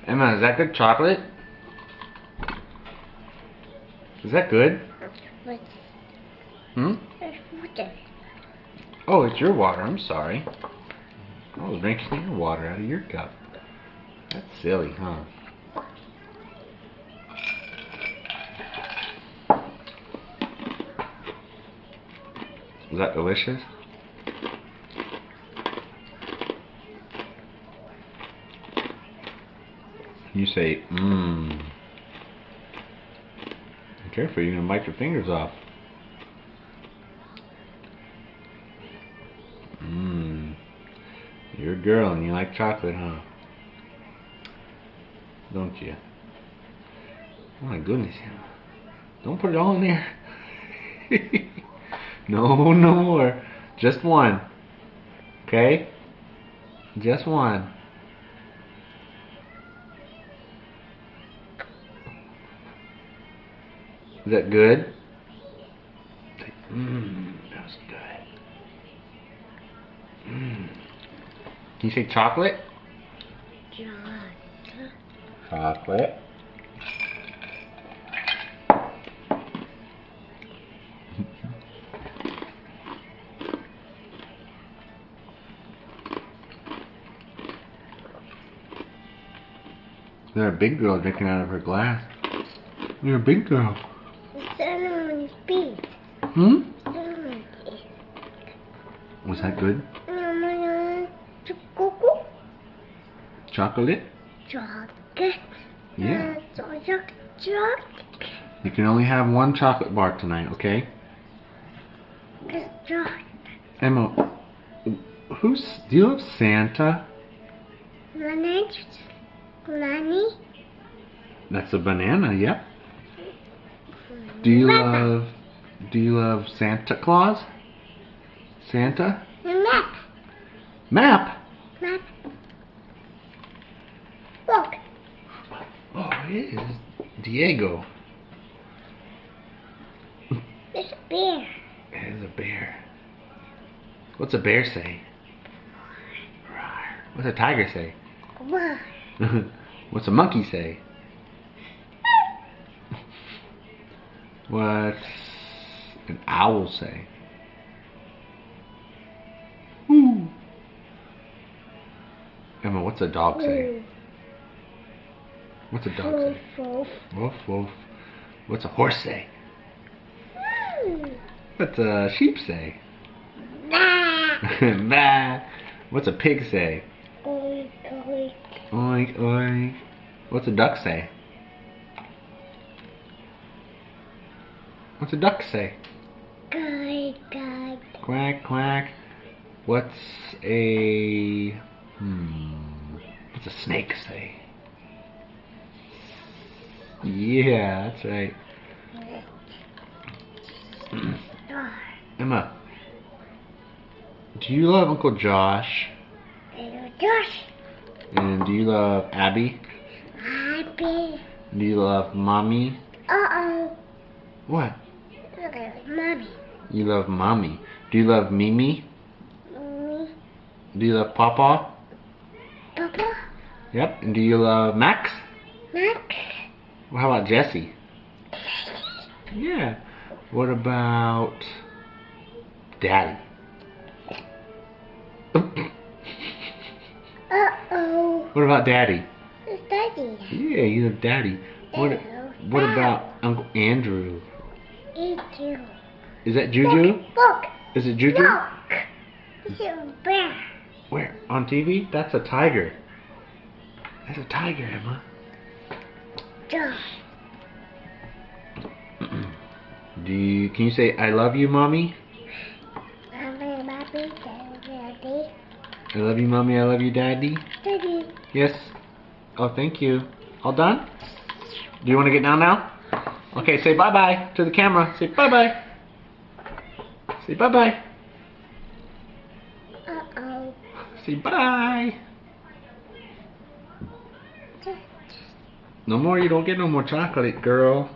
Emma, is that good chocolate? Is that good? What? Hmm? Water. Oh, it's your water. I'm sorry. I was drinking your water out of your cup. That's silly, huh? Is that delicious? You say, mmm. Careful, you're gonna bite your fingers off. Mmm. You're a girl and you like chocolate, huh? Don't you? Oh my goodness, Emma. Don't put it all in there. No, no more. Just one. Okay? Just one. Is that good? Mmm, that was good. Mmm. Can you say chocolate? Chocolate. You're a big girl drinking out of her glass. You're a big girl. Hmm? Was that good? Chocolate? Chocolate. Yeah. Chocolate. You can only have one chocolate bar tonight, okay? Emma, do you love Santa? Nanny. That's a banana, yep. Do you love Santa Claus? Santa? Map. Map? Map. Look. Oh, it is Diego. It's a bear. It is a bear. What's a bear say? What's a tiger say? Wow. What's a monkey say? What's an owl say? Ooh. Emma, what's a dog say? What's a dog say? Woof. Woof, woof. What's a horse say? What's a sheep say? Bah. What's a pig say? Oink, oink. Oink, oink. What's a duck say? What's a duck say? Guy. Quack, quack. What's a... What's a snake say? Yeah, that's right. Emma, do you love Uncle Josh? Josh. And do you love Abby? Happy. Do you love Mommy? Uh-oh. What? Mommy. You love Mommy. Do you love Mimi? Mommy. Do you love Papa? Papa. Yep. And do you love Max? Max. Well, how about Jesse? Yeah. What about Daddy? Uh-oh. What about Daddy? It's Daddy. Yeah, you love Daddy. What about Uncle Andrew? Andrew. Is that Juju? Look. Is it Juju? Look. It's a bear. Where? On TV? That's a tiger. That's a tiger, Emma. Josh. Can you say I love you, Mommy? Daddy. I love you, Mommy. I love you, Daddy. Daddy. Yes. Oh, thank you. All done? Do you want to get down now? Okay, say bye-bye to the camera. Say bye-bye. Say bye-bye. Uh-oh. Say bye. No more. You don't get no more chocolate, girl.